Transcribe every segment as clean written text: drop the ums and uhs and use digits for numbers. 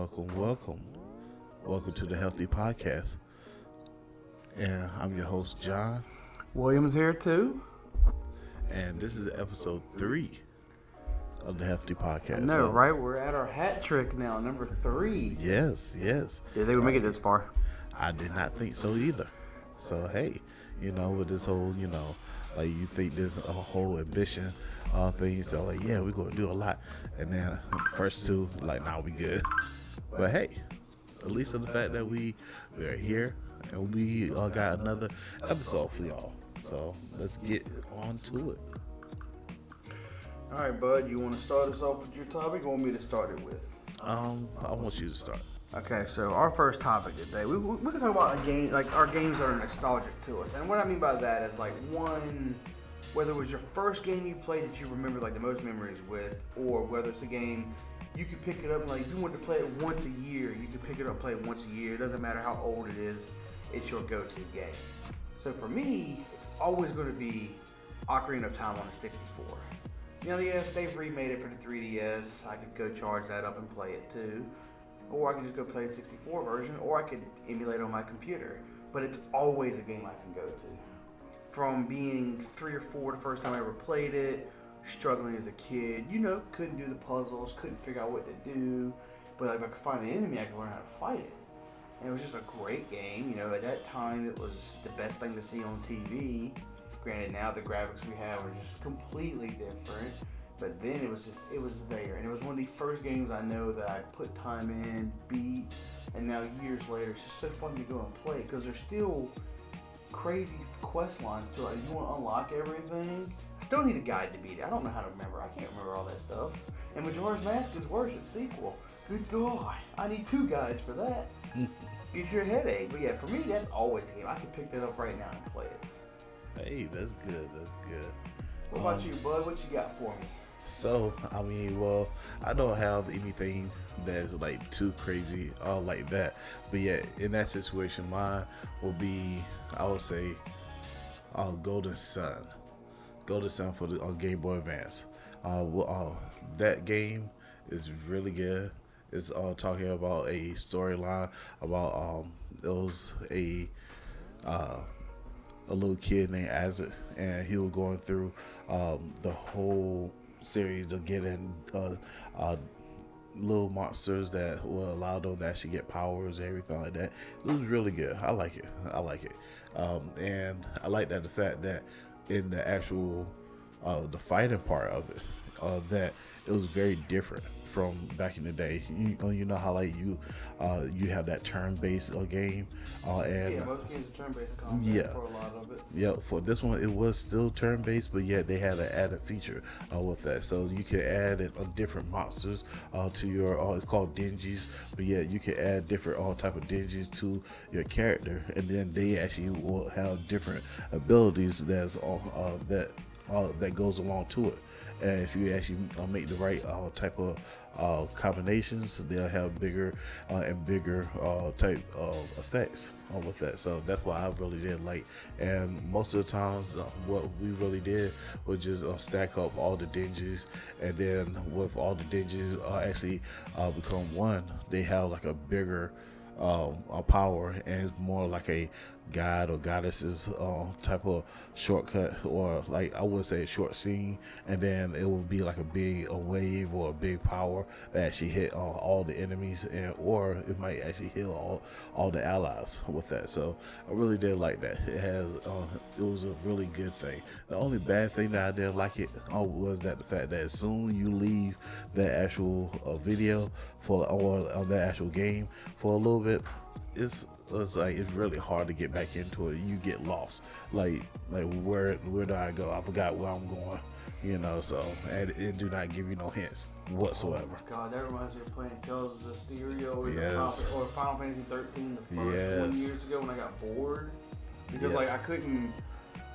Welcome to the Healthy Podcast. And I'm your host, John. William's here too. And this is episode 3 of the Healthy Podcast. I know, right? We're at our hat trick now, number 3. Yes. Did they make it this far? I did not think so either. So, hey, with this whole, like you think there's a whole ambition thing. So, like, yeah, we're going to do a lot. And then first 2, like, nah, we good. But, hey, at least of the fact that we are here and we got another episode for y'all. So, let's get on to it. All right, bud, you want to start us off with your topic or want me to start it with? I want you to start. Okay, so our first topic today, we can talk about a game, like our games that are nostalgic to us. And what I mean by that is like one, whether it was your first game you played that you remember like the most memories with, or whether it's a game you could pick it up and like if you wanted to play it once a year, you could pick it up and play it once a year. It doesn't matter how old it is, it's your go-to game. So for me, it's always going to be Ocarina of Time on the 64. Yes, they've remade it for the 3DS. I could go charge that up and play it too. Or I can just go play the 64 version, or I could emulate it on my computer. But it's always a game I can go to. From being 3 or 4 the first time I ever played it, struggling as a kid, couldn't do the puzzles, couldn't figure out what to do. But if I could find an enemy, I could learn how to fight it. And it was just a great game. At that time, it was the best thing to see on TV. Granted, now the graphics we have are just completely different. But then it was there. And it was one of the first games I know that I put time in, beat, and now years later, it's just so fun to go and play. Because there's still crazy quest lines to it. You want to unlock everything. I still need a guide to beat it. I don't know how to remember. I can't remember all that stuff. And Majora's Mask is worse. It's sequel. Good God. I need 2 guides for that. Gives you a headache. But yeah, for me, that's always a game. I can pick that up right now and play it. Hey, that's good. What about you, bud? What you got for me? So, I don't have anything that's like too crazy like that. But yeah, in that situation, mine will be, I would say, Golden Sun. Golden Sun for the Game Boy Advance. That game is really good. It's talking about a storyline about it was a little kid named Isaac, and he was going through the whole series of getting little monsters that will allow them to actually get powers and everything like that. It was really good. I like it. And I like that the fact that in the actual the fighting part of it, that it was very different from back in the day. You know how like you have that turn-based game, and most games are turn-based combat for a lot of it. Yeah, for this one it was still turn-based, but yet they had an added feature with that, so you can add different monsters to your. It's called dingies, but yeah, you can add different type of dingies to your character, and then they actually will have different abilities that goes along to it. And if you actually make the right type of combinations, they'll have bigger and bigger type of effects with that. So that's what I really did like. And most of the times, what we really did was just stack up all the dingies, and then with all the dingies actually become one, they have like a bigger power, and it's more like a god or goddesses type of shortcut, or like I would say a short scene, and then it would be like a wave or a big power that actually hit all the enemies, and or it might actually heal all the allies with that. So I really did like that. It was a really good thing. The only bad thing that I didn't like it was that the fact that as soon you leave that actual video or that actual game for a little bit, it's really hard to get back into it. You get lost. Like where do I go? I forgot where I'm going. So and it do not give you no hints whatsoever. Oh my God, that reminds me of playing Tales of Stereo or Final Fantasy 13 the first 20 years ago when I got bored. Because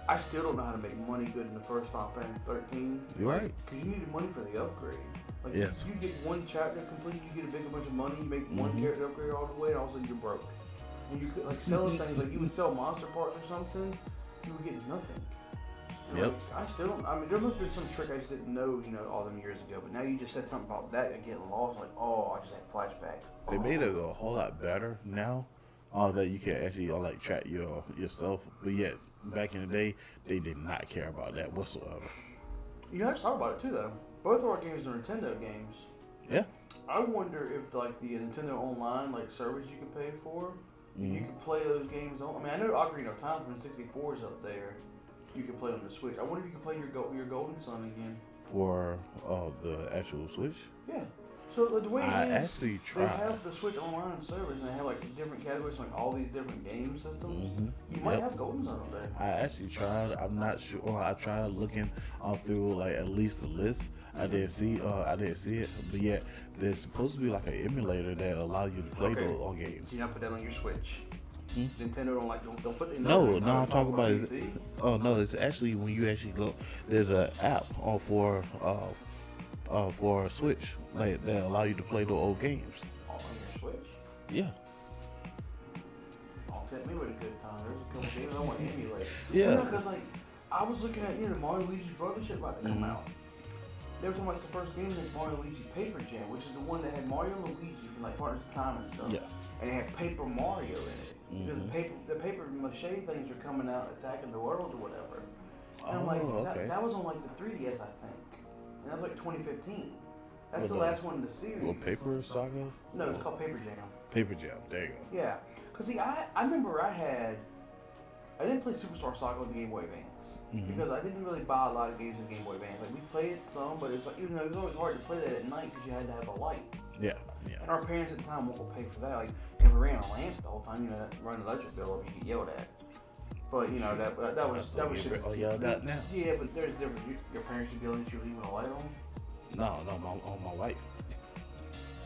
I still don't know how to make money good in the first Final Fantasy 13. You're right. Because you needed money for the upgrades. Like yes. You get one chapter complete, you get a big bunch of money, you make one character upgrade all the way, and all of a sudden you're broke. And you could sell things, like you would sell monster parts or something, you would get nothing. Yep. I still don't. I mean, there must have been some trick I just didn't know, all them years ago. But now you just said something about that and getting lost. Like, oh, I just had flashbacks. They made it a whole lot better now. That you can actually like track yourself, but yet back in the day they did not care about that whatsoever. You guys talk about it too, though. Both of our games are Nintendo games. Yeah. I wonder if like the Nintendo Online like service you can pay for, you can play those games on. I mean, I know Ocarina of Time from 64 is up there. You can play on the Switch. I wonder if you can play your Golden Sun again. For the actual Switch. Yeah. So the way I it is, actually tried. they have the Switch Online service, and they have like different categories, like all these different game systems. You might have Golden Sun on there. I actually tried. I'm not sure. I tried looking through like at least the list. I didn't see it. But yet there's supposed to be like an emulator that allows you to play those on games. You not put that on your Switch. Nintendo don't put it in. No, I'm talking about it. Oh no, it's actually when you actually go. There's an app for Switch like that allow you to play the old games. On your Switch. Yeah. Oh, tell me what a good time. There's a couple games I want to emulate. Yeah. Because like I was looking at Mario Luigi's Brother shit about to come out. They were talking about the first game is Mario Luigi Paper Jam, which is the one that had Mario and Luigi from like Partners in Time and stuff. Yeah. And it had Paper Mario in it. Because the paper mache things are coming out attacking the world or whatever. And I'm like, that was on like the 3DS, I think. And that was like 2015. That's the last one in the series. Well, Paper Saga? No, it's called Paper Jam. Paper Jam, there you go. Yeah. Because see, I remember I didn't play Superstar Saga on Game Boy Advance. Because I didn't really buy a lot of games on Game Boy Advance. Like, we played it some, but it was like, even though it was always hard to play that at night because you had to have a light. Yeah, yeah. And our parents at the time won't pay for that. Like, if we ran a lamp the whole time, run the electric bill, or you get yelled at. But that was shit. Oh, yelled at now. Yeah, but there's a difference. Your parents should yell at you leaving a light on. No, my wife.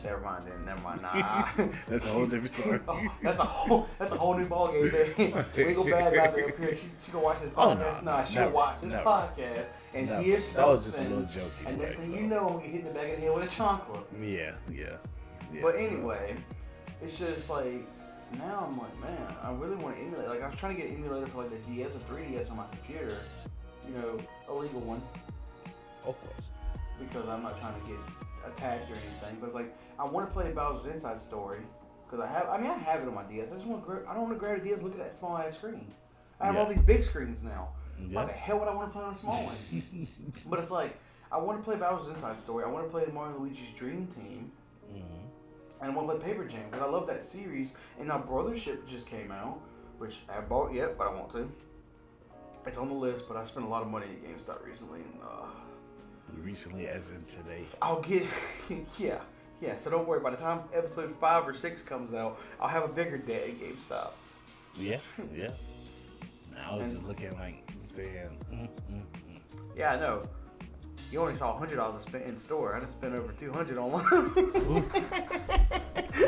Never mind then. Never mind. Nah. That's a whole different story. That's a whole new ballgame there. We go bad guys up here. She gonna watch this podcast. She'll watch this podcast and hear stuff. That was just a little joking. And next thing you know, we get hit in the back of the head with a chancla. Yeah. But anyway, it's just like now I'm like, man, I really want to emulate. Like I was trying to get an emulator for like the DS or 3DS on my computer, a legal one. Of course. Because I'm not trying to get attacked or anything. But it's like I want to play Bowser's Inside Story because I have it on my DS. I don't want to grab a DS and look at that small ass screen. I have all these big screens now. Why the hell would I want to play on a small one? But it's like I want to play Bowser's Inside Story. I want to play Mario and Luigi's Dream Team. And I want to play Paper Jam because I love that series. And now Brothership just came out, which I haven't bought yet, but I want to. It's on the list, but I spent a lot of money at GameStop recently. And, recently, as in today. I'll get, yeah. So don't worry. By the time episode 5 or 6 comes out, I'll have a bigger debt at GameStop. Yeah. I was just looking like saying. Yeah, I know. You only saw $100 I spent in store. I done spent over $200 online.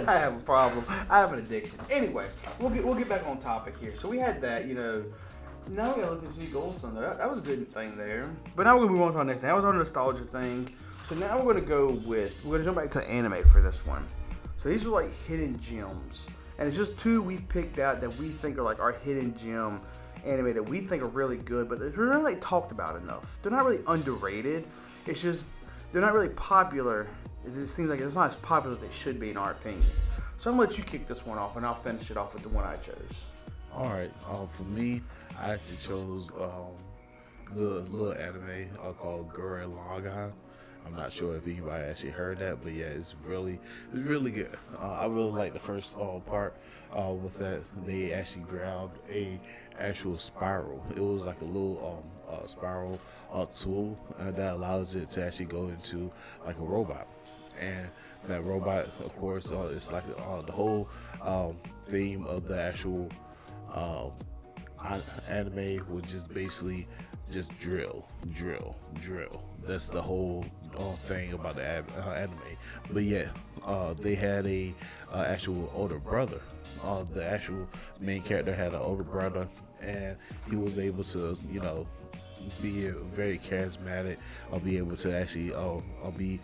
I have a problem. I have an addiction. Anyway, we'll get back on topic here. So we had that, Now we gotta look and see Gold Sun. That was a good thing there. But now we're gonna move on to our next thing. That was our nostalgia thing. So now we're gonna jump back to anime for this one. So these are like hidden gems, and it's just 2 we've picked out that we think are like our hidden gem anime that we think are really good, but they're not really talked about enough. They're not really underrated. It's just they're not really popular. It seems like it's not as popular as they should be in our opinion. So I'm gonna let you kick this one off, and I'll finish it off with the one I chose. All right. For me, I actually chose the little anime called Gurren Lagann. I'm not sure if anybody actually heard that, but yeah, it's really good. I really like the first part with that. They actually grabbed a actual spiral. It was like a little spiral tool that allows it to actually go into like a robot. And that robot, of course, it's like the whole theme of the actual anime would just basically just drill. That's the whole thing about the anime. But yeah, they had a actual older brother. The actual main character had an older brother, and he was able to, be very charismatic, or be able to actually be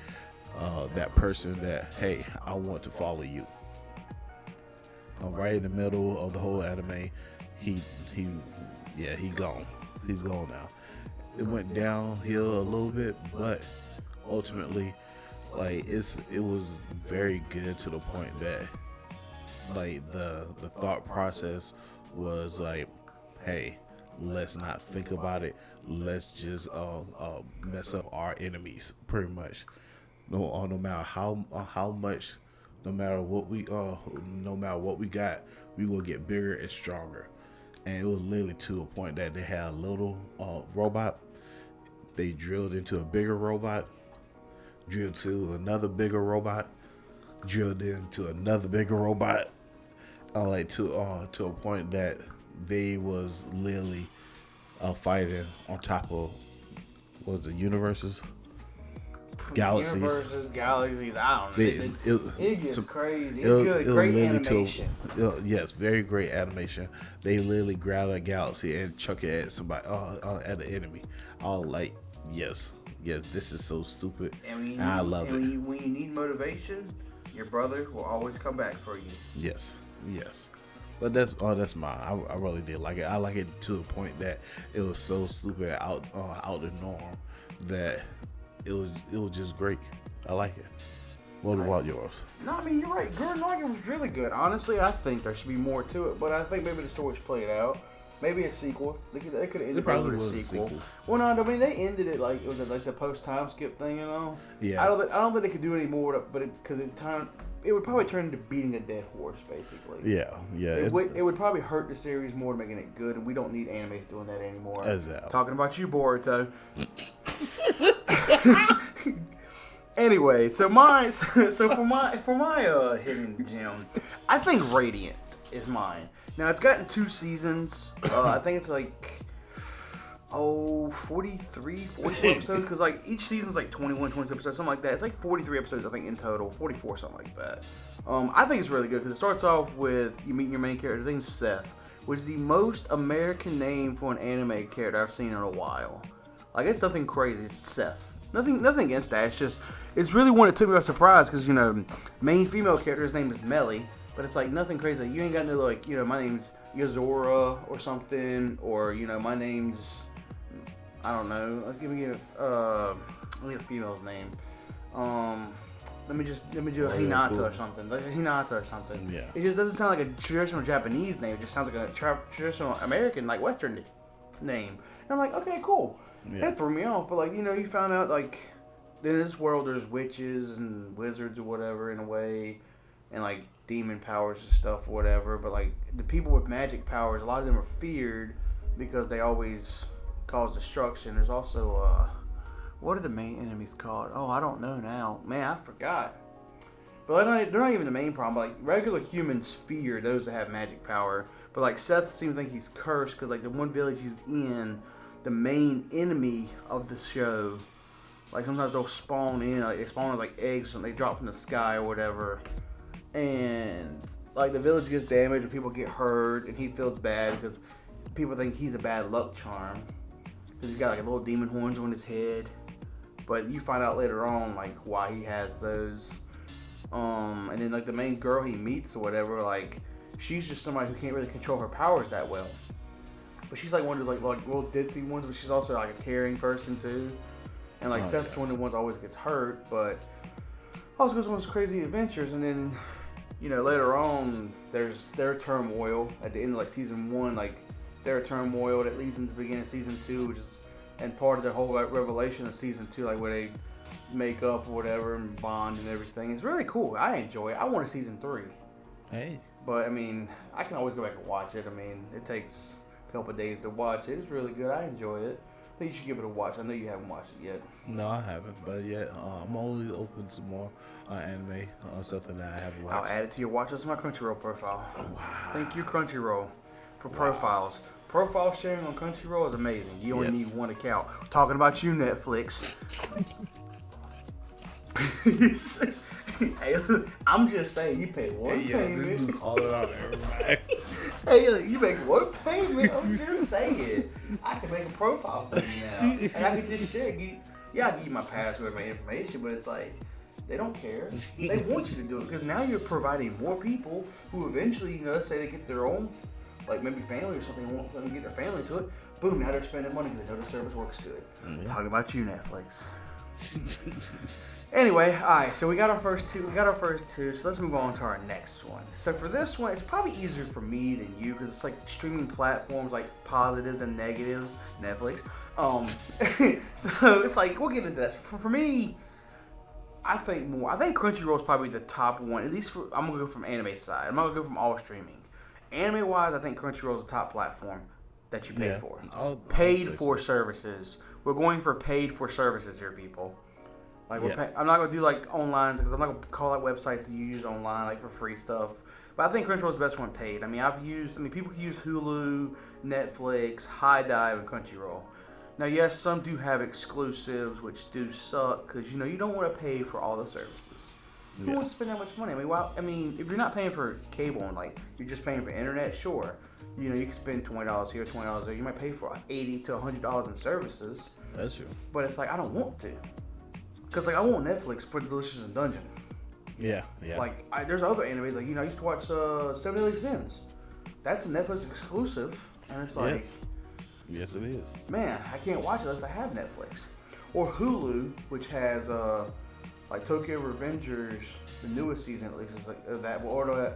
that person that, hey, I want to follow you. Right in the middle of the whole anime, he gone. He's gone now. it went downhill a little bit, but ultimately, like it was very good to the point that like the thought process was like, hey, let's not think about it. Let's just mess up our enemies, pretty much. No matter how much, no matter what we got, we will get bigger and stronger. And it was literally to a point that they had a little robot. They drilled into a bigger robot, drilled to another bigger robot, drilled into another bigger robot, like to a point that they was literally fighting on top of what was the universes, galaxies. Universes, galaxies. I don't know. It gets crazy. It's good. It Great animation. Yes, very great animation. They literally grab a galaxy and chuck it at somebody, at the enemy. All like, yes, this is so stupid. And I love it. When you need motivation, your brother will always come back for you. Yes. But that's mine. I really did like it. I like it to the point that it was so stupid out the norm that it was just great. I like it. What about yours? No, I mean, you're right. Gurren Lagann was really good. Honestly, I think there should be more to it, but I think maybe the story's played out. Maybe a sequel. They could have ended it with a sequel. Well, no, I mean they ended it like it was like the post time skip thing, you know. Yeah. I don't think they could do any more, but it would probably turn into beating a dead horse, basically. Yeah. It would probably hurt the series more, making it good, and we don't need animes doing that anymore. Exactly. Talking about you, Boruto. Anyway, for my hidden gem, I think Radiant is mine. Now it's gotten 2 seasons. I think it's like 43, 44 episodes, because like each season's like 21, 22 episodes, something like that. It's like 43 episodes, I think, in total, 44, something like that. I think it's really good because it starts off with you meeting your main character. His name's Seth, which is the most American name for an anime character I've seen in a while. Like, it's nothing crazy. It's Seth. Nothing against that. It's really one that took me by surprise because, you know, main female character's name is Melly, but it's like nothing crazy. Like, you ain't got no, like, you know, my name's Yazora or something, or, you know, my name's, I don't know. Let me get a female's name. Let me do a Hinata or something. Like a Hinata or something. Yeah. It just doesn't sound like a traditional Japanese name. It just sounds like a traditional American, like Western name. And I'm like, okay, cool. Yeah. That threw me off. But like, you know, you found out like in this world there's witches and wizards or whatever in a way, and like demon powers and stuff or whatever. But like the people with magic powers, a lot of them are feared because they always cause destruction. There's also what are the main enemies called? Oh, I don't know now. Man, I forgot. But they're not even the main problem. But like regular humans fear those that have magic power. But like Seth seems like he's cursed because like the one village he's in, the main enemy of the show, like sometimes they'll spawn in, like they spawn like eggs and they drop from the sky or whatever. And like the village gets damaged and people get hurt and he feels bad because people think he's a bad luck charm. Because he's got like a little demon horns on his head. But you find out later on like why he has those. And then like the main girl he meets or whatever, like she's just somebody who can't really control her powers that well. But she's like one of those like real ditzy ones, but she's also like a caring person too. And like Seth's one of the ones always gets hurt, but also goes on these crazy adventures. And then, you know, later on there's their turmoil at the end of like season 1, like their turmoil that leads into the beginning of season 2, which is and part of the whole like, revelation of season 2, like where they make up or whatever and bond and everything. It's really cool. I enjoy it. I want a season 3. Hey. But I mean, I can always go back and watch it. I mean, it takes a couple of days to watch it. It's really good. I enjoy it. I think you should give it a watch. I know you haven't watched it yet. No, I haven't. But yeah, I'm always open to more anime, something that I haven't watched. I'll add it to your watch list on my Crunchyroll profile. Wow. Thank you, Crunchyroll, for profiles. Profile sharing on Crunchyroll is amazing. You only need one account. Talking about you, Netflix. Hey, I'm just saying, you pay one payment. This is all around everybody. Hey, you make one payment. I'm just saying. I can make a profile for you now, and I can just share. I give you my password, my information, but it's like they don't care. They want you to do it because now you're providing more people who eventually, you know, let's say they get their own, like maybe family or something, want them to get their family to it. Boom, now they're spending money because they know the service works good. Mm-hmm. Talking about you, Netflix. Anyway, alright, so we got our first two, so let's move on to our next one. So for this one, it's probably easier for me than you, because it's like streaming platforms, like positives and negatives, Netflix. So it's like, we'll get into that. For me, I think Crunchyroll is probably the top one, at least I'm going to go from anime side. I'm not going to go from all streaming. Anime-wise, I think Crunchyroll is the top platform that you pay for. Paid for services. We're going for paid for services here, people. Like I'm not gonna do like online because I'm not gonna call out websites that you use online like for free stuff. But I think Crunchyroll is the best one paid. I mean, people can use Hulu, Netflix, High Dive, and Crunchyroll. Now, yes, some do have exclusives which do suck because you don't want to pay for all the services. You don't want to spend that much money. I mean, if you're not paying for cable and like you're just paying for internet, sure, you can spend $20 here, $20 there. You might pay for $80 to $100 in services. That's true. But it's like I don't want to. Because, like, I want Netflix for Delicious in Dungeon. Yeah. Like, there's other animes. Like, I used to watch 7 Deadly Sins. That's a Netflix exclusive. And it's like... Yes, it is. Man, I can't watch it unless I have Netflix. Or Hulu, which has, like, Tokyo Revengers, the newest season, at least, is like that. Or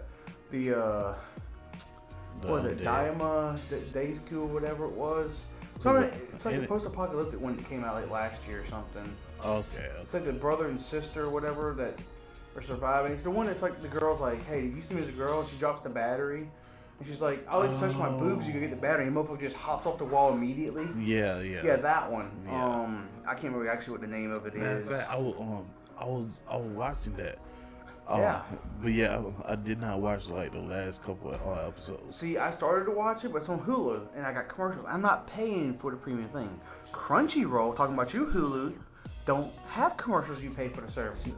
the what was it? Daima Daisuke or whatever it was. It's like the post-apocalyptic one that came out like last year or something. Okay. It's like the brother and sister or whatever that are surviving. It's the one that's like the girl's like, hey, you see me as a girl? And she drops the battery. And she's like, I'll let you touch my boobs, you can get the battery. And the motherfucker just hops off the wall immediately. Yeah. Yeah, that one. Yeah. I can't remember actually what the name of it is. In fact, I was watching that. Yeah. But yeah, I did not watch like the last couple of episodes. See, I started to watch it, but it's on Hulu, and I got commercials. I'm not paying for the premium thing. Crunchyroll, talking about you, Hulu, don't have commercials you pay for the services.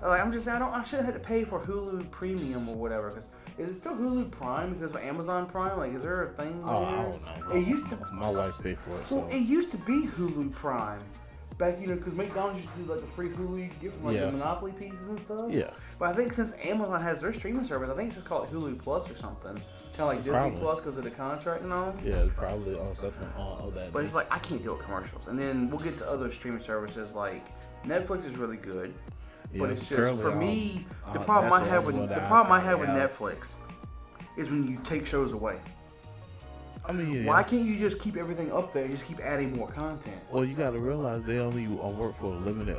Like, I'm just saying, I shouldn't have to pay for Hulu Premium or whatever. Cause is it still Hulu Prime because of Amazon Prime? Like, is there a thing there? I don't know. It used to. My wife paid for it. So. Well, it used to be Hulu Prime. Back, because McDonald's used to do like the free Hulu you get from like the Monopoly pieces and stuff. Yeah. But I think since Amazon has their streaming service, I think it's just called Hulu Plus or something. Kind of like Disney Plus because of the contract and all. Yeah, probably on something on that. But it's like I can't deal with commercials. And then we'll get to other streaming services like Netflix is really good. Yeah, but it's just for me the problem I have with Netflix is when you take shows away. I mean, why can't you just keep everything up there and just keep adding more content? Well, you got to realize they only work for a limited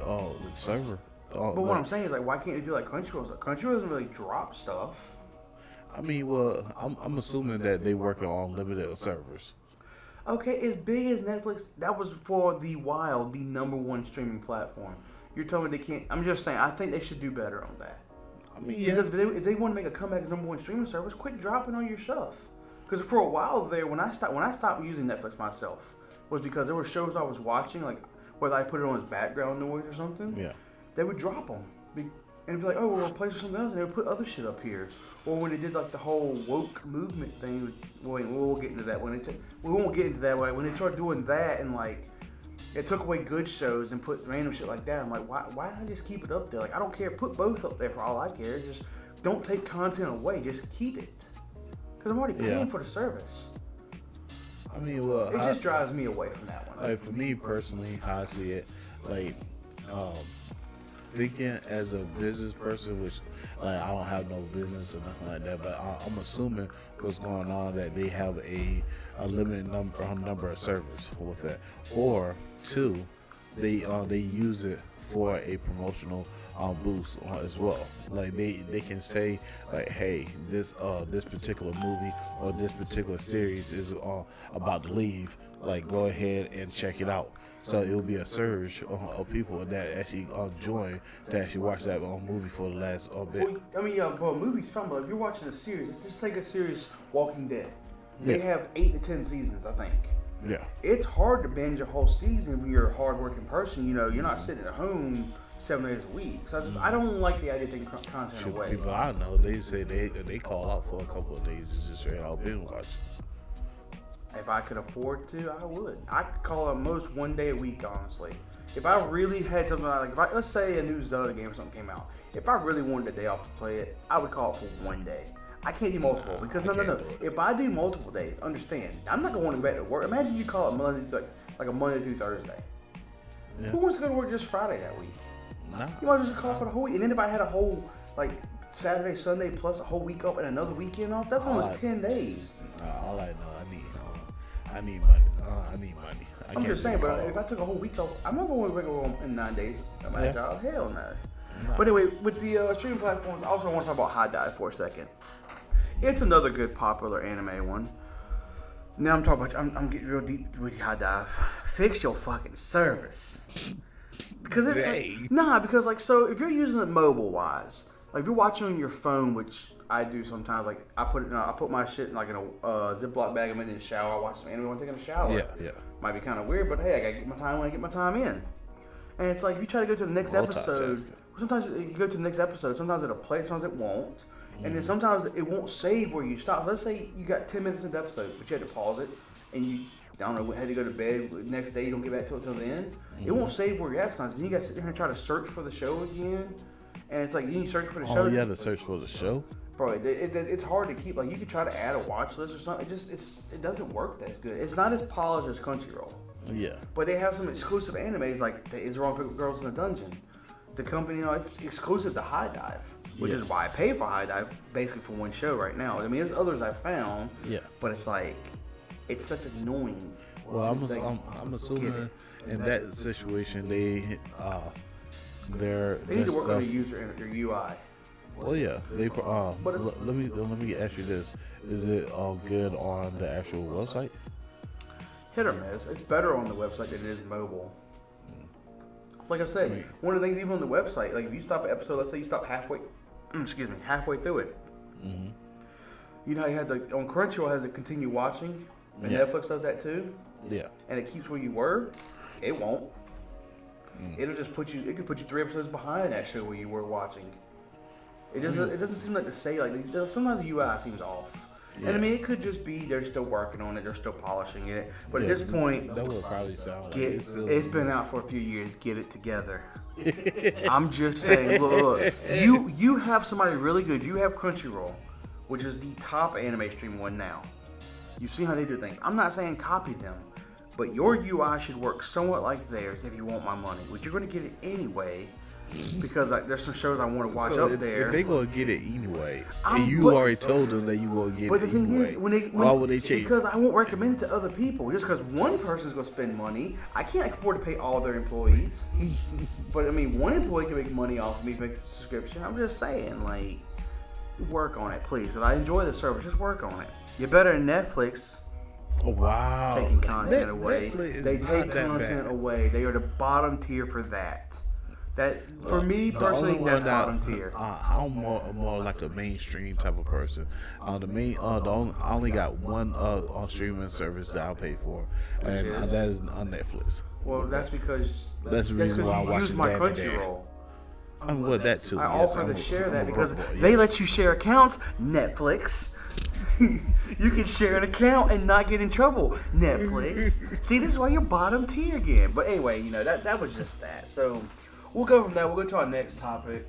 server. But what I'm saying is, like, why can't they do like Crunchyroll? Crunchyroll doesn't really drop stuff. I mean, well, I'm assuming that they work on limited servers. Okay, as big as Netflix, that was for the Wild, the #1 streaming platform. You're telling me they can't? I'm just saying, I think they should do better on that. I mean, because if they want to make a comeback as #1 streaming service, quit dropping on your stuff. Because for a while there, when I stopped using Netflix myself, was because there were shows I was watching, like whether I put it on as background noise or something. Yeah. They would drop them, and it'd be like, oh, we'll replace with something else, and they would put other shit up here. Or when they did like the whole woke movement thing, we'll get into that. We won't get into that. When they started doing that, and like it took away good shows and put random shit like that, I'm like, why not just keep it up there? Like I don't care, put both up there for all I care. Just don't take content away, just keep it. Because I'm already paying for the service. I mean, well, it just drives me away from that one. Like for me personally, how I see it, like thinking as a business person, which like I don't have no business or nothing like that, but I'm assuming what's going on that they have a limited number of servers with that, or two, they use it for a promotional boost as well. Like they can say like, hey, this particular movie or this particular series is about to leave. Like go ahead and check it out. So it will be a surge of people that actually join to actually watch that movie for the last bit. Well, I mean, bro, movies fun, but if you're watching a series, let's just take a series, Walking Dead. They have 8 to 10 seasons, I think. Yeah. It's hard to binge a whole season when you're a hardworking person. You're not sitting at home 7 days a week. So I don't like the idea of taking content away. People I know, they say they call out for a couple of days to just straight out binge watch. If I could afford to, I would. I could call at most 1 day a week, honestly. If I really had something like, let's say a new Zelda game or something came out. If I really wanted a day off to play it, I would call it for 1 day. I can't do multiple because no. If I do multiple days, understand, I'm not gonna want to go back to work. Imagine you call it Monday, like a Monday through Thursday. Yeah. Who wants to go to work just Friday that week? No. You might just call for the whole week. And then if I had a whole like Saturday, Sunday plus a whole week off and another weekend off, that's almost 10 days. All I know, I need money. I need money. I'm just saying, but if I took a whole week off, I'm not going to work in 9 days at my job. Hell no. But anyway, with the streaming platforms, I also want to talk about High Dive for a second. It's another good popular anime one. Now I'm talking about, I'm getting real deep with High Dive. Fix your fucking service. Because it's because like, so if you're using it mobile wise, like if you're watching on your phone, which I do sometimes, like I put my shit in like in a Ziploc bag, I'm in the shower, I watch some anime when I'm taking a shower. Yeah. Might be kind of weird, but hey, I gotta get my time when I get my time in. And it's like if you try to go to the next episode, sometimes you go to the next episode, sometimes it'll play, sometimes it won't. And then sometimes it won't save where you stop. Let's say you got 10 minutes into the episode, but you had to pause it, and you, I don't know, had to go to bed. The next day, you don't get back to it till the end. It won't save where you're at sometimes. And you got to sit there and try to search for the show again. And it's like, you search for the show. Oh, you have to search for the show? Bro, it's hard to keep. Like, you could try to add a watch list or something. It doesn't work that good. It's not as polished as Crunchyroll. Yeah. But they have some exclusive animes, like the Is Wrong Girls in the Dungeon. The company, it's exclusive to High Dive. Which is why I pay for High Dive, basically for one show right now. I mean, there's others I've found, but it's like, it's such annoying. Well, I'm assuming in that situation, they need to work on their UI. Well, yeah, they let me ask you this: is it good on the actual website? Hit or miss. It's better on the website than it is mobile. Like I said, one of the things even on the website, like if you stop an episode, let's say you stop halfway through it. Mm-hmm. You know how you had on Crunchyroll has to continue watching, and Netflix does that too. Yeah. And it keeps where you were. It won't. It'll just put you. It could put you 3 episodes behind that show where you were watching. It doesn't. It doesn't seem like to say like sometimes the UI seems off. Yeah. And I mean, it could just be they're still working on it, they're still polishing it. But at this point, that would probably sound like it's been out for a few years. Get it together. I'm just saying, look, you have somebody really good. You have Crunchyroll, which is the top anime stream one now. You've seen how they do things. I'm not saying copy them, but your UI should work somewhat like theirs if you want my money, which you're going to get it anyway. Because there's some shows I want to watch up there. If they gonna get it anyway, and you already told them that you gonna get it anyway. But the thing is, why would they change? Because I won't recommend it to other people. Just because one person's gonna spend money, I can't afford to pay all their employees. But I mean, one employee can make money off of me making a subscription. I'm just saying, like, work on it, please. Because I enjoy the service. Just work on it. You're better than Netflix. Oh, wow. Taking content away. They take content away. They are the bottom tier for that. That for me personally, that's bottom tier. I'm more like a mainstream type of person. I only got one streaming service that I pay for, and that is on Netflix. Well, that's because that's the reason why I watch my Crunchyroll. Well, that too. I offer to share that because they let you share accounts. Netflix. You can share an account and not get in trouble. Netflix. See, this is why you're bottom tier again. But anyway, that was just that. So. We'll go from that. We'll go to our next topic.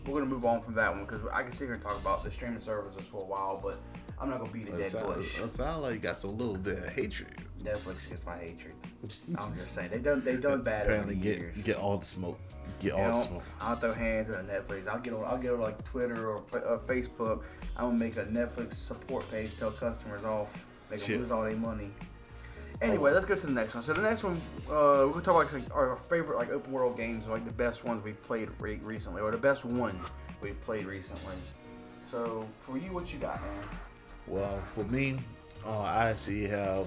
We're going to move on from that one because I can sit here and talk about the streaming services for a while, but I'm not going to beat a dead bush. It sounds like you got some little bit of hatred. Netflix gets my hatred. I'm just saying. They've done bad over the years. Get all the smoke. Get all the smoke. I'll throw hands on Netflix. I'll get on like Twitter or Facebook. I'm going to make a Netflix support page, tell customers off. They can lose all their money. Anyway, let's go to the next one. So the next one, we're gonna talk about our favorite like open world games, like the best ones we've played recently, or the best one we've played recently. So for you, what you got, man? Well, for me, I actually have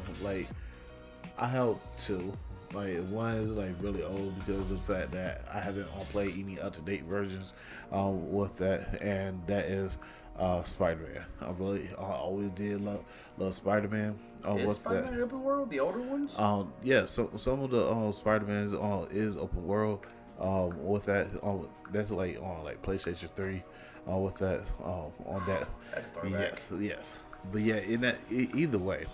I have two. Like one is like really old because of the fact that I haven't played any up-to-date versions with that, and that is Spider-Man. I always did love Spider-Man. Is Spider-Man open world? The older ones? Yeah. So some of the Spider-Mans is open world. With that, that's like on like PlayStation 3. With that, on that. Yes. But yeah, in that either way.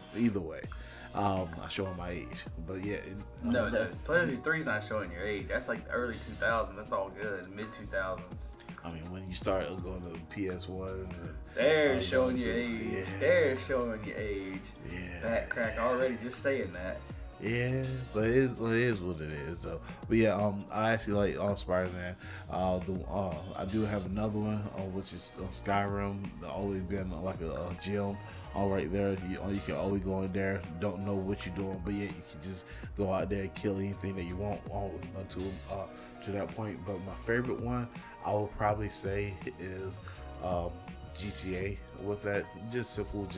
I show my age, but yeah. No, PlayStation 3 is not showing your age. That's like the early 2000s. That's all good. Mid 2000s. I mean, when you start going to PS1s and They're showing your age. Yeah. They're showing your age. Yeah. Back crack already just saying that. Yeah, but it is what it is. So, but yeah, I actually like Spider-Man. I do have another one, which is Skyrim. Always been like a gym. All right there, you can always go in there. Don't know what you're doing, but yeah, you can just go out there and kill anything that you want until to that point. But my favorite one, I would probably say, is GTA. With that, just simple,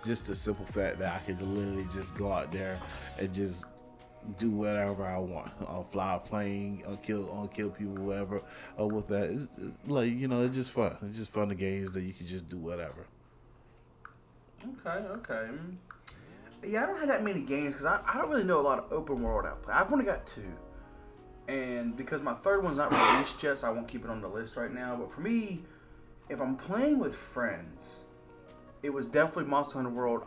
just the simple fact that I can literally just go out there and just do whatever I want. Fly a plane, kill people, whatever. With that, it's like, it's just fun. It's just fun, the games that you can just do whatever. Okay. Yeah, I don't have that many games because I don't really know a lot of open world I play. I've only got 2. And because my third one's not released yet, so I won't keep it on the list right now. But for me, if I'm playing with friends, it was definitely Monster Hunter World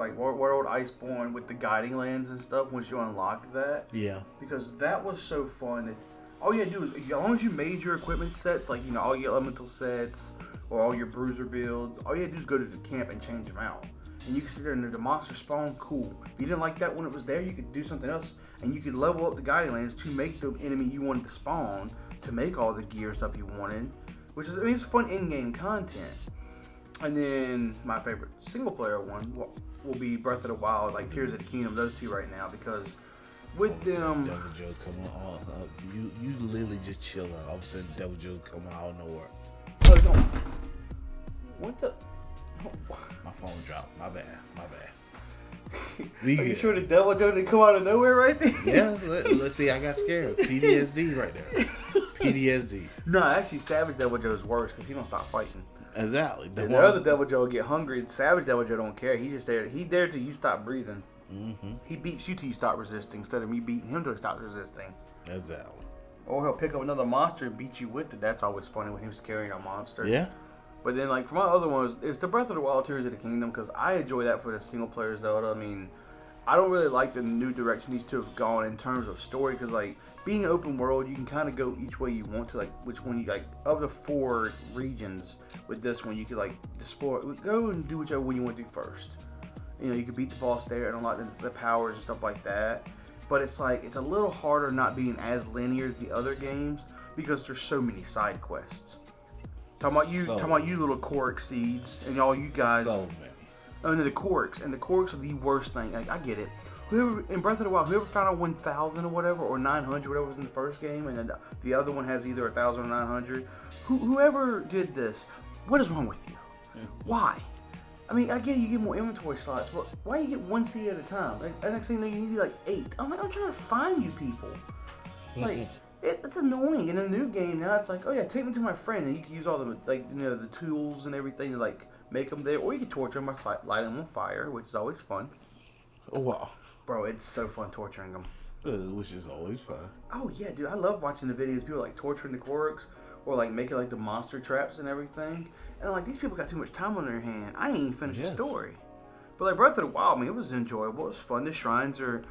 World Iceborne with the guiding lands and stuff once you unlock that. Yeah. Because that was so fun. That all you had to do is, as long as you made your equipment sets, like, all your elemental sets or all your bruiser builds, all you had to do is go to the camp and change them out. And you could sit there and the monster spawn, cool. If you didn't like that when it was there, you could do something else. And you could level up the guiding lands to make the enemy you wanted to spawn, to make all the gear stuff you wanted. Which is, it's fun in-game content. And then my favorite single-player one will be Breath of the Wild, like Tears of the Kingdom, those 2 right now, because with them... Devil Joe coming on. You literally just chilling. All of a sudden, Devil Joe coming out of nowhere. Oh, don't. What the... Oh. My phone dropped. My bad. Are you sure the Devil Joe didn't come out of nowhere right there? Yeah, let's see. I got scared. PTSD right there. PTSD. No, actually, Savage Devil Joe's worse because he don't stop fighting. Exactly. The other Devil Joe will get hungry. Savage Devil Joe don't care. He just there. He there till you stop breathing. Mm-hmm. He beats you till you stop resisting instead of me beating him till he stops resisting. Exactly. Or he'll pick up another monster and beat you with it. That's always funny when he was carrying a monster. Yeah. But then, like, for my other ones, it's the Breath of the Wild, Tears of the Kingdom, because I enjoy that for the single-player Zelda. I mean, I don't really like the new direction these 2 have gone in terms of story, because, like, being open world, you can kind of go each way you want to, like, which one you, like, of the 4 regions with this one, you could, like, explore, go and do whichever one you want to do first. You could beat the boss there and unlock the powers and stuff like that. But it's, like, it's a little harder not being as linear as the other games, because there's so many side quests. Talking about you little Korok seeds and all you guys. So many. Oh no, the Koroks are the worst thing. Like, I get it. Whoever in Breath of the Wild, whoever found out 1,000 or whatever, or 900, whatever was in the first game, and then the other one has either 1,000 or 900. Whoever did this, what is wrong with you? Why? I mean, I get it, you get more inventory slots, but why do you get 1 seed at a time? Like, next thing you know, you need like 8. I'm trying to find you people. Like. It's annoying. In the new game now, it's like, oh yeah, take me to my friend, and you can use all the the tools and everything to like make them there, or you can torture them by lighting them on fire, which is always fun. Oh wow, bro, it's so fun torturing them. Which is always fun. Oh yeah, dude, I love watching the videos of people like torturing the Koroks or like making like the monster traps and everything. And I'm like, these people got too much time on their hand. I ain't even finished the story. But like Breath of the Wild, I mean, it was enjoyable. It was fun. The shrines are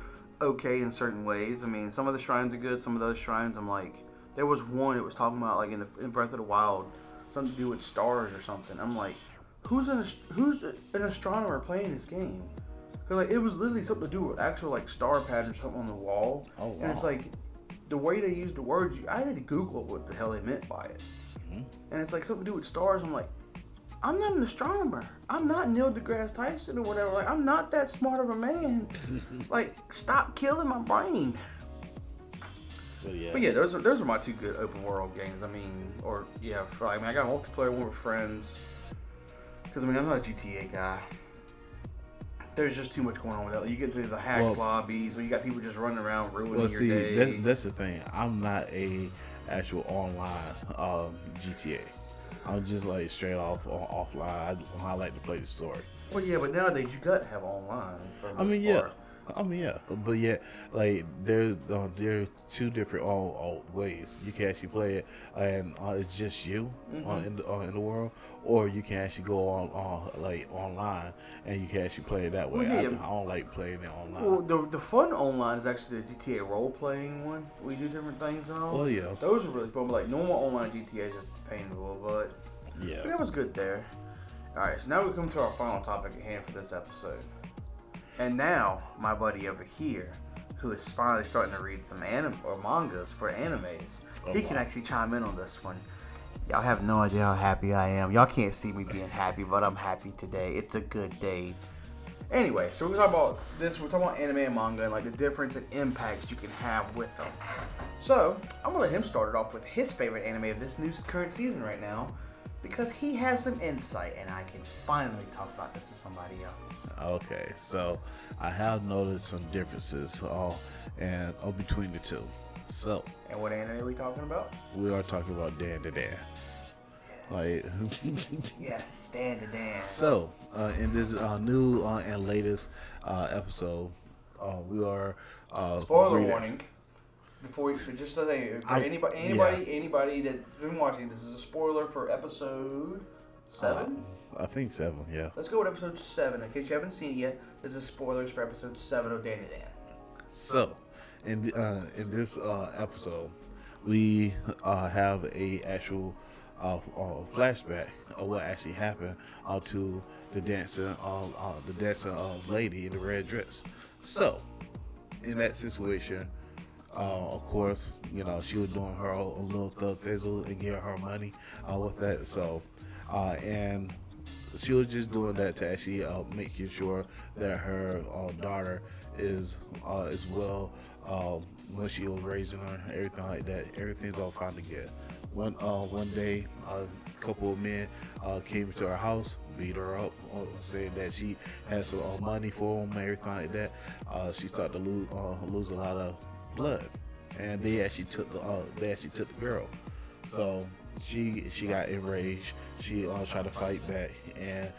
okay in certain ways. I mean, some of the shrines are good. Some of those shrines, I'm like, there was one it was talking about like in Breath of the Wild, something to do with stars or something. I'm like, who's an astronomer playing this game? Cause like it was literally something to do with actual like star patterns or something on the wall. Oh wow. And it's like the way they used the words. I had to Google what the hell they meant by it. Mm-hmm. And it's like something to do with stars. I'm like, I'm not an astronomer. I'm not Neil deGrasse Tyson or whatever. Like, I'm not that smart of a man. Like, stop killing my brain. But yeah, those are my 2 good open world games. I mean, I got a multiplayer one with friends. Because I mean, I'm not a GTA guy. There's just too much going on with that. You get to the hack lobbies where you got people just running around ruining your day. That's the thing. I'm not a actual online GTA. I'm just like straight off offline. I like to play the story. Well, yeah, but nowadays you got to have online. I mean, yeah. I mean, yeah, but yet, like there are two different all ways you can actually play it, and it's just you in the world, or you can actually go on like online and you can actually play it that way. Well, I yeah. don't like playing it online. Well, the fun online is actually the GTA role playing one. We do different things and all. Well, yeah, Those are really fun, but like normal online GTA is just a pain in the butt. yeah. But that was good there. All right, so now we come to our final topic at hand for this episode. And now, my buddy over here, who is finally starting to read some anime or mangas for animes, he can actually chime in on this one. Y'all have no idea how happy I am. Y'all can't see me being happy, but I'm happy today. It's a good day. Anyway, so we're talking about this. We're talking about anime and manga and like the difference and impacts you can have with them. So I'm gonna let him start it off with his favorite anime of this new current season right now, because he has some insight and I can finally talk about this with somebody else. Okay, so I have noticed some differences between the two. So, And what anime are we talking about? we are talking about Dan to Dan. Like, Yes, stand to Dan. so in this new and latest episode, we are Spoiler reading- warning. Before we just so that I- anybody that's been watching, this is a spoiler for episode 7. I think 7, yeah. Let's go with episode 7. In case you haven't seen it yet, this is spoilers for episode 7 of Dan to Dan. So, in this episode, we have a actual flashback of what actually happened to the dancing lady in the red dress. So, in that situation, of course, you know, she was doing her own little thug fizzle and getting her money with that. So, and she was just doing that to actually making sure that her daughter is well when she was raising her, everything like that. Everything's all fine together. One day, a couple of men came to her house, beat her up, saying that she had some money for them, everything like that. She started to lose a lot of blood, and they actually took the girl. So she got enraged. She tried to fight back, and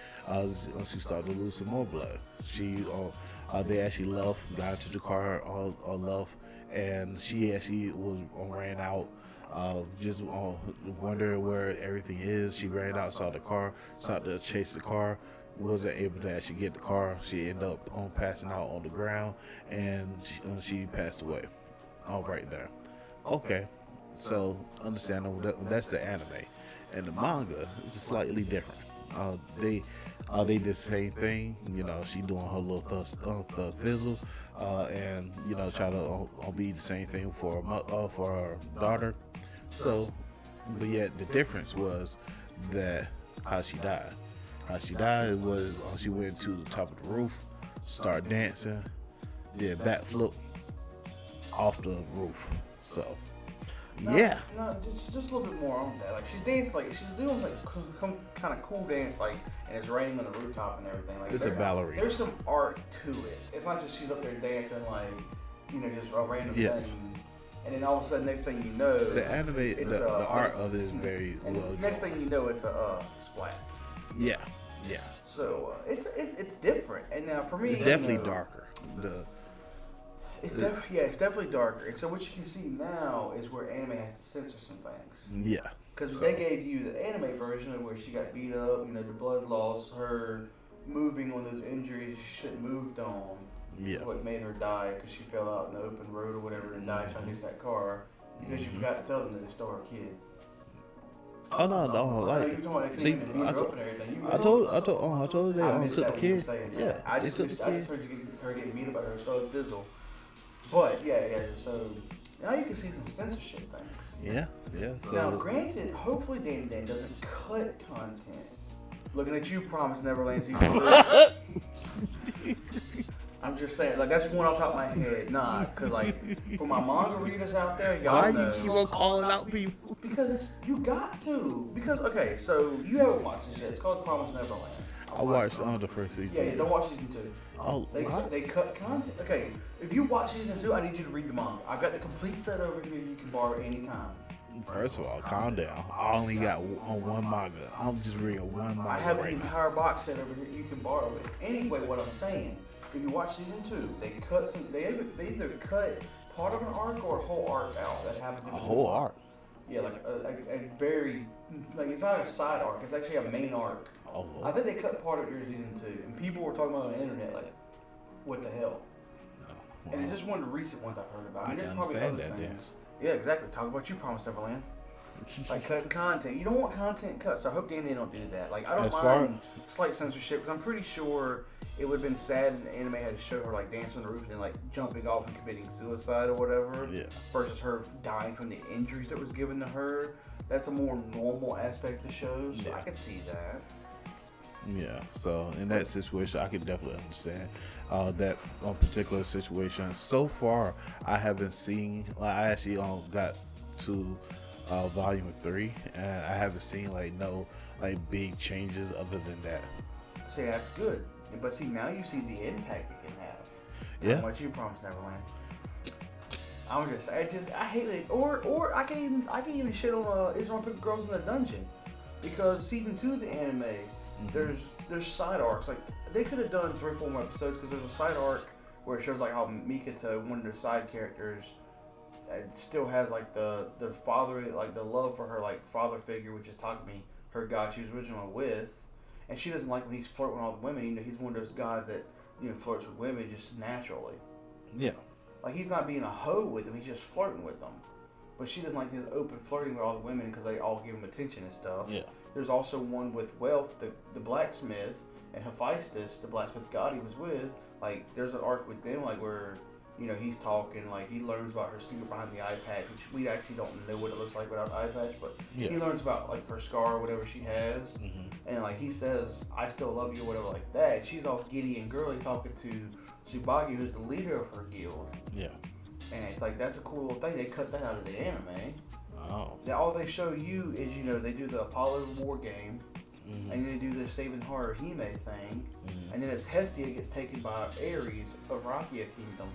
she started to lose some more blood. They actually left, got into the car, left, and she actually ran out. Just wondering where everything is. She ran out, saw the car, started to chase the car, wasn't able to actually get the car. She ended up passing out on the ground, and she passed away. All right there. Okay, so understandable. That's the anime, and the manga is slightly different. They did the same thing. You know, she doing her little thug fizzle, and you know, try to be the same thing for her daughter. So, but yet the difference was that how she died. How she died was she went to the top of the roof, started dancing, did a backflip off the roof. So, yeah. No, just a little bit more on that. Like she's dancing, like she's doing like some kind of cool dance, like, and it's raining on the rooftop and everything. Like It's a ballerina. There's some art to it. It's not just she's up there dancing like, you know, just a random thing. And then all of a sudden, next thing you know, the anime, the art of it is very well. Next thing you know, it's a splat. Yeah. So it's different. And now for me, It's definitely darker. It's definitely darker. And so what you can see now is where anime has to censor some things. Yeah. Because they gave you the anime version of where she got beat up, you know, the blood loss, her moving on those injuries she shouldn't have moved on. Yeah. What made her die because she fell out in the open road or whatever and died trying to get that car because you forgot to tell them that they stole her kid. Oh no, like I told they took the kid. Yeah, I they took the just kid. heard her getting beat up by her thug fizzle. But yeah. So now you can see some censorship things. Yeah. So Now, granted, hopefully Dan doesn't cut content. Looking at you, Promise Neverland season 2. I'm just saying, like, that's one off the top of my head. Nah, because, like, for my manga readers out there, y'all know. Why you keep on calling out people? Because you got to. Because, okay, so you haven't watched this yet. It's called Promise Neverland. I watched the first season. Yeah, don't watch season 2. Oh, They cut content. Okay, if you watch season 2, I need you to read the manga. I've got the complete set over here you can borrow anytime. First of all, calm down. I only got on one manga. I'm just reading one manga I have the right now. entire box set over here. You can borrow it. Anyway, what I'm saying, if you watch season 2, they cut some. They either cut part of an arc or a whole arc out that happened. A whole arc. Yeah, like a very it's not a side arc. It's actually a main arc. Oh. I think they cut part of it in season 2, and people were talking about it on the internet like, what the hell? Well, And it's just one of the recent ones I've heard about. I And can there's probably understand other that, things. Yeah, exactly. Talk about you, Promise Neverland. then. Like cutting content. You don't want content cut, so I hope they don't do that. Like I don't As mind slight censorship because I'm pretty sure it would have been sad if the anime had to show her like dancing on the roof and like jumping off and committing suicide or whatever. Yeah. Versus her dying from the injuries that was given to her. That's a more normal aspect of the show, so Yeah. I could see that. Yeah, so in that situation, I can definitely understand that particular situation. So far, I haven't seen. Like, I actually got to volume 3, and I haven't seen no big changes other than that. See, that's good. But see, now you see the impact it can have. Yeah. How much you Promise Neverland. I'm just, I hate it. Or I can even shit on Israel Put Girls in a Dungeon, because season 2 of the anime, there's side arcs. Like they could have done 3 or 4 more episodes because there's a side arc where it shows like how Mikata, one of the side characters, still has like the father, like the love for her like father figure, which is Takumi, her guy she was originally with, and she doesn't like when he's flirting with all the women. You know, he's one of those guys that flirts with women just naturally. Yeah. Like he's not being a hoe with them, he's just flirting with them. But she doesn't like his open flirting with all the women because they all give him attention and stuff. Yeah. There's also one with Wealth, the blacksmith, and Hephaestus, the blacksmith god he was with. Like there's an arc with them like where he's talking, like he learns about her secret behind the eye patch, which we actually don't know what it looks like without the eye patch, but he learns about like her scar or whatever she has, and like he says, "I still love you," or whatever like that. She's all giddy and girly talking to Tsubaki, who's the leader of her guild. Yeah. And it's like that's a cool little thing. They cut that out of the anime. Oh. All they show you is they do the Apollo War game, and they do the Saving Horror Hime thing, and then as Hestia gets taken by Ares of Rakia Kingdom.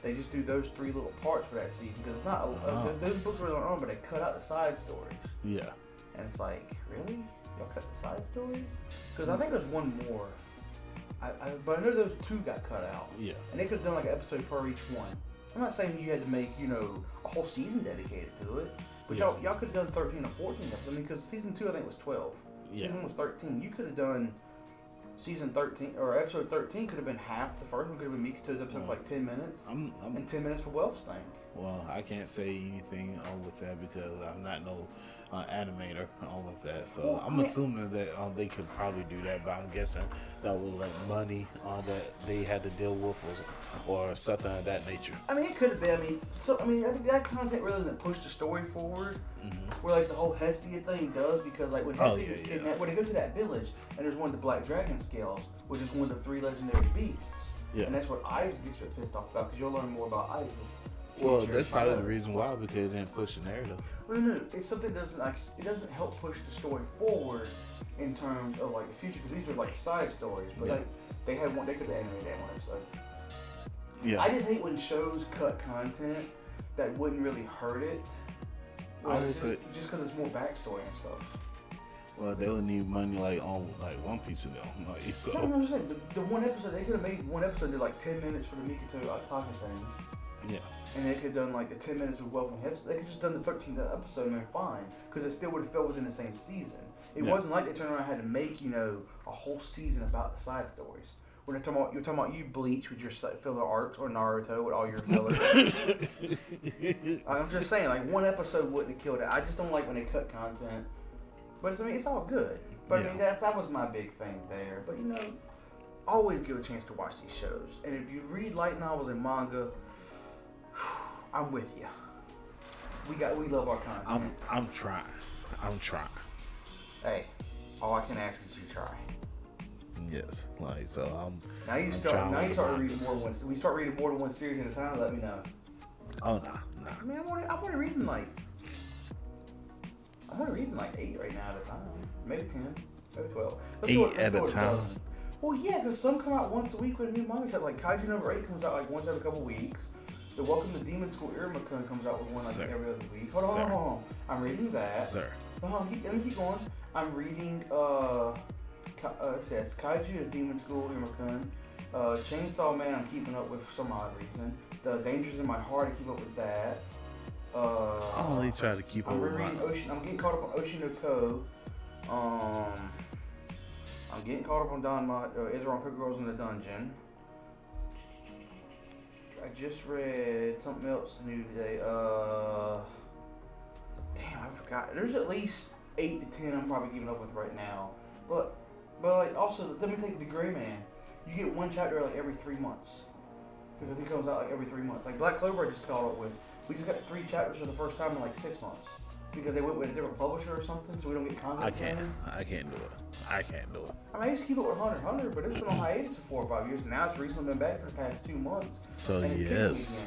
They just do those 3 little parts for that season because it's not those books were on, but they cut out the side stories. Yeah. And it's like, really? Y'all cut the side stories? Because I think there's one more. But I know those 2 got cut out. Yeah. And they could have done like an episode per each one. I'm not saying you had to make a whole season dedicated to it, but y'all could have done 13 or 14 episodes. I mean, because season 2 I think was 12. Yeah. Season 1 was 13. You could have done season 13 or episode 13 could have been half the first one. Could have been Mikato's episode for like 10 minutes, and 10 minutes for Wealth's thing. Well, I can't say anything with that because I'm not no animator with that. So I'm assuming that they could probably do that, but I'm guessing that was like money that they had to deal with or something of that nature. I mean, it could have been. I think that content really doesn't push the story forward. Where like the whole Hestia thing does, because like when Hestia gets kidnapped, when they go to that village and there's one of the black dragon scales, which is one of the 3 legendary beasts. Yeah. And that's what Isis gets pissed off about, because you'll learn more about Isis. Well, that's probably the reason why, because it didn't push the narrative. Well, no, it's something that doesn't help push the story forward in terms of like the future, because these are like side stories. But like they could have animated that one episode. Yeah. I just hate when shows cut content that wouldn't really hurt it. Just because it's more backstory and stuff. Well, they would need money on One Piece of them. So. No, I'm just saying the one episode they could have made one episode did like 10 minutes for the Mikoto talking thing. Yeah. And they could have done like the 10 minutes of Welcome Hips. They could just done the 13th episode and they're fine, because it still would have fell within the same season. It wasn't like they turned around and had to make a whole season about the side stories. When you're talking about you Bleach with your filler arcs, or Naruto with all your fillers. I'm just saying, like one episode wouldn't have killed it. I just don't like when they cut content. But it's all good. But I mean, that was my big thing there. But always give a chance to watch these shows. And if you read light novels and manga, I'm with you. We love our content. I'm trying. Hey, all I can ask is you try. Yes, so now you start reading more than one. We start reading more than one series at a time. Let me know. Oh no. I mean, I'm only reading like 8 right now at a time. Maybe 10, maybe 12. 8 at a time. Well, yeah, because some come out once a week with a new manga. Like Kaiju number 8 comes out like once every couple weeks. The Welcome to Demon School Irma-kun comes out with one like Sir. every other week. Hold on. I'm reading that. Sir. Let me keep going. I'm reading, it says Kaiju is Demon School Irma-kun. Chainsaw Man I'm keeping up with for some odd reason. The Dangers in My Heart I keep up with that. I only try to keep up with my... I'm getting caught up on Ocean no Ko. I'm getting caught up on Israel Put Girls in the Dungeon. I just read something else new today. Damn, I forgot. There's at least 8 to 10 I'm probably keeping up with right now. But like also, let me take the Gray Man. You get one chapter like every 3 months because he comes out like every 3 months. Like Black Clover, I just caught up with. We just got 3 chapters for the first time in like 6 months because they went with a different publisher or something, so we don't get content. I can't do it. I can't do it. I mean, I used to keep up with Hunter x Hunter, but it's been on hiatus for 4 or 5 years. Now it's recently been back for the past 2 months. So yes,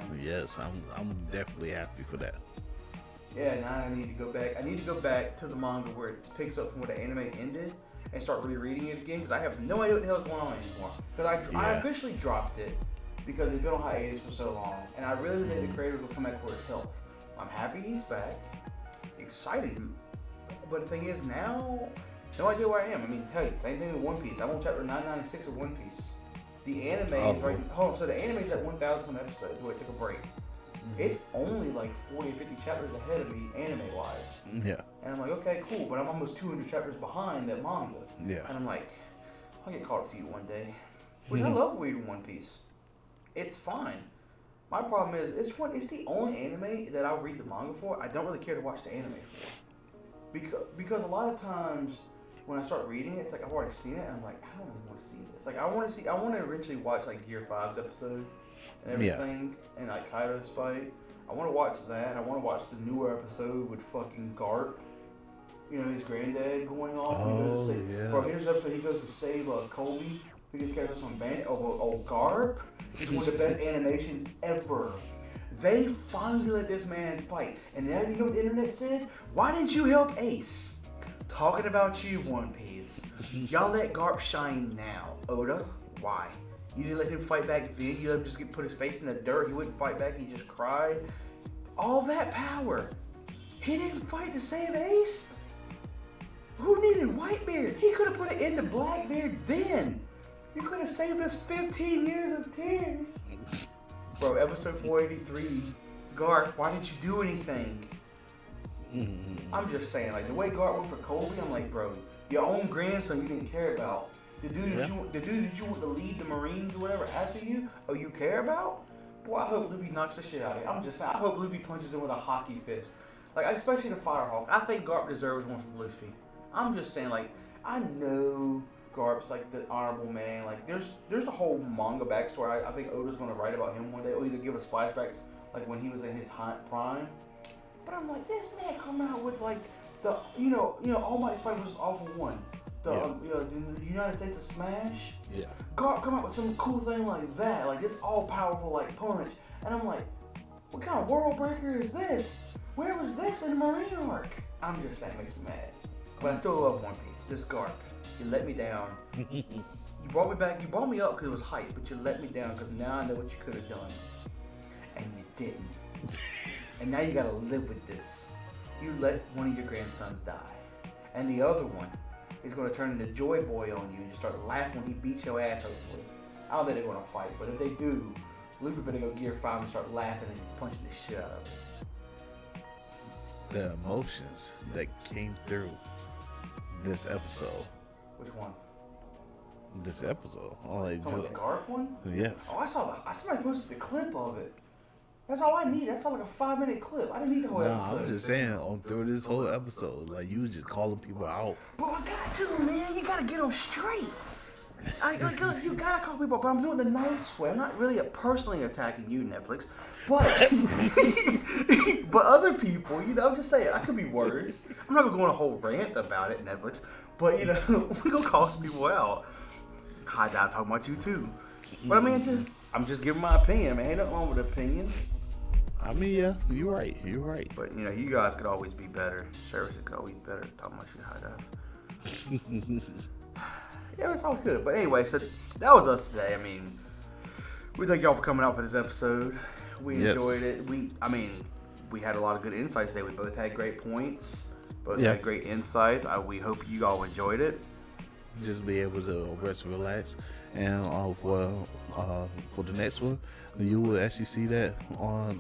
I'm definitely happy for that. Yeah, now I need to go back. I need to go back to the manga where it picks up from where the anime ended and start rereading it again because I have no idea what the hell is going on anymore. Because I officially dropped it because it's been on hiatus for so long, and I really think the creator will come back for his health. I'm happy he's back, excited, but the thing is now, no idea where I am. I mean, hey, same thing with One Piece. I'm on chapter 996 of One Piece. The anime is right. Hold on, so the anime's at 1,000 some episodes where it took a break. It's only like 40 or 50 chapters ahead of me anime-wise. Yeah. And I'm like, okay, cool, but I'm almost 200 chapters behind that manga. Yeah. And I'm like, I'll get caught up to you one day. Which I love reading One Piece. It's fine. My problem is, it's the only anime that I'll read the manga for. I don't really care to watch the anime for. Because a lot of times when I start reading it, it's like I've already seen it, and I'm like, I don't really want to see this. Like I want to eventually watch like Gear 5's episode and everything, and like Kaido's fight. I want to watch that. I want to watch the newer episode with fucking Garp. You know, his granddad going off. Bro, here's the episode he goes to save Colby. He gets carried on bandit. Garp is one of the best animations ever. They finally let this man fight. And now you know what the internet said? Why didn't you help Ace? Talking about you, One Piece. Y'all let Garp shine now. Oda, why? You didn't let him fight back then. You let him just put his face in the dirt. He wouldn't fight back. He just cried. All that power. He didn't fight to save Ace? Who needed Whitebeard? He could have put it into Blackbeard then. You could have saved us 15 years of tears. Bro, episode 483, Garp, why didn't you do anything? I'm just saying, like, the way Garp went for Colby, I'm like, bro, your own grandson you didn't care about. The dude that you want to lead the Marines or whatever after you, you care about? Boy, I hope Luffy knocks the shit out of you. I'm just saying, I hope Luffy punches him with a hockey fist. Like, especially the Firehawk. I think Garp deserves one from Luffy. I'm just saying, like, I know Garp's like the honorable man. Like, there's a whole manga backstory. I think Oda's gonna write about him one day, or either give us flashbacks like when he was in his prime. But I'm like, this man coming out with like the All Might's fight was awful one. The United States of Smash. Yeah. Garp come out with some cool thing like that, like this all powerful like punch, and I'm like, what kind of world breaker is this? Where was this in the Marine arc? I'm just saying, it makes me mad. But I still love One Piece. Just Garp. You let me down. You brought me back. You brought me up because it was hype, but you let me down because now I know what you could have done, and you didn't. And now you gotta live with this. You let one of your grandsons die, and the other one is gonna turn into Joy Boy on you and just start laughing when he beats your ass. Hopefully, I don't think they're gonna fight, but if they do, Luffy better go Gear 5 and start laughing and punching the shit out of him. The emotions that came through this episode. Which one? This episode. Like, the Garp one? Yes. Oh, somebody posted the clip of it. That's all I need. That's all like a 5-minute clip. I didn't need the whole episode. I'm just saying, through this whole episode, like, you was just calling people out. Bro, I got to, man. You gotta get them straight. You gotta call people, but I'm doing the nice way. I'm not really personally attacking you, Netflix, but but other people, I'm just saying, I could be worse. I'm not gonna go on a whole rant about it, Netflix, but we're gonna call some people out. Hi, Dad, talking about you too. But I mean, I'm just giving my opinion. I mean, ain't nothing wrong with opinion. I mean, yeah, you're right. But you guys could always be better. Services could always be better. Talking about you, Hi, Dad. Yeah, it's all good. But anyway, so that was us today. I mean, we thank y'all for coming out for this episode. We Yes. enjoyed it. We had a lot of good insights today. We both had great points. Both Yeah. had great insights. We hope you all enjoyed it. Just be able to rest and relax. And for the next one, you will actually see that on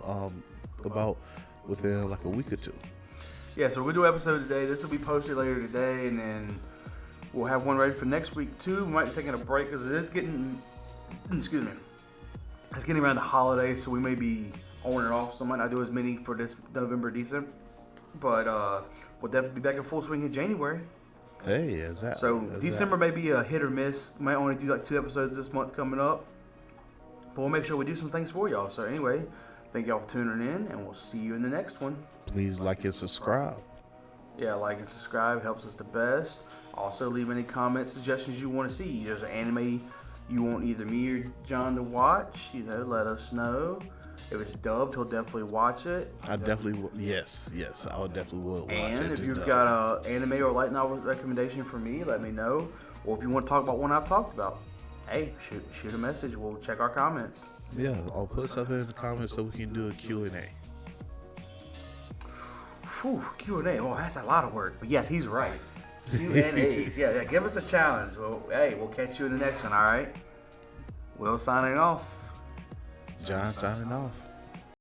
about within like a week or two. Yeah, so we'll do an episode today. This will be posted later today, and then we'll have one ready for next week too. We might be taking a break because it is getting, excuse me, it's getting around the holidays, so we may be on and off. So I might not do as many for this November, December, but we'll definitely be back in full swing in January. Hey, exactly. So December may be a hit or miss. We might only do like 2 episodes this month coming up, but we'll make sure we do some things for y'all. So anyway, thank y'all for tuning in, and we'll see you in the next one. Please like and subscribe. Yeah, like and subscribe helps us the best. Also, leave any comments, suggestions you want to see. There's an anime you want either me or John to watch. Let us know. If it's dubbed, he'll definitely watch it. I definitely would. Yes, I would definitely would watch it. And if it's you've dubbed. got an anime or light novel recommendation for me, let me know. Or if you want to talk about one I've talked about, hey, shoot a message. We'll check our comments. Yeah, I'll put something in the comments so we can do a Q&A. Whew, Q&A. Oh, that's a lot of work. But yes, he's right. Q&As. yeah, give us a challenge. Well, hey, we'll catch you in the next one, all right? Will signing off. John signing off.